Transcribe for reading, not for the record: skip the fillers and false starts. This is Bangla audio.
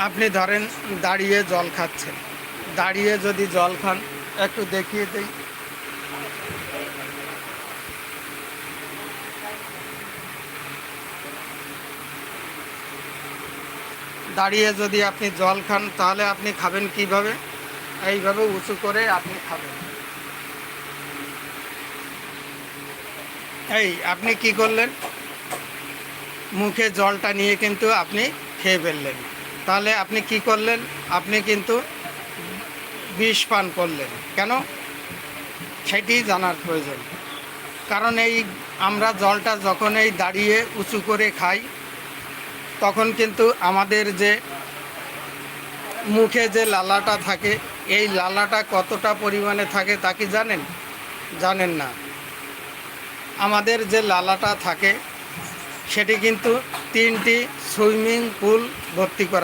আপনি ধরেন দাঁড়িয়ে জল খাচ্ছেন, দাঁড়িয়ে যদি জল খান, একটু দেখিয়ে দিই। দাঁড়িয়ে যদি আপনি জল খান তাহলে আপনি খাবেন কিভাবে? এইভাবে উঁচু করে আপনি খাবেন। এই আপনি কি করলেন? মুখে জলটা নিয়ে কিন্তু আপনি খেয়ে ফেললেন। তাহলে আপনি কি করলেন? আপনি কিন্তু বিষ পান করলেন। কেন? সেটি জানার প্রয়োজন। কারণ আমরা জলটা যখন দাঁড়িয়ে উঁচু করে খাই, তখন কিন্তু আমাদের যে মুখে যে লালাটা থাকে, এই লালাটা কতটা পরিমাণে থাকে তা কি জানেন? জানেন না। আমাদের যে লালাটা থাকে সেটি কিন্তু 3টি সুইমিং পুল ভর্তি করা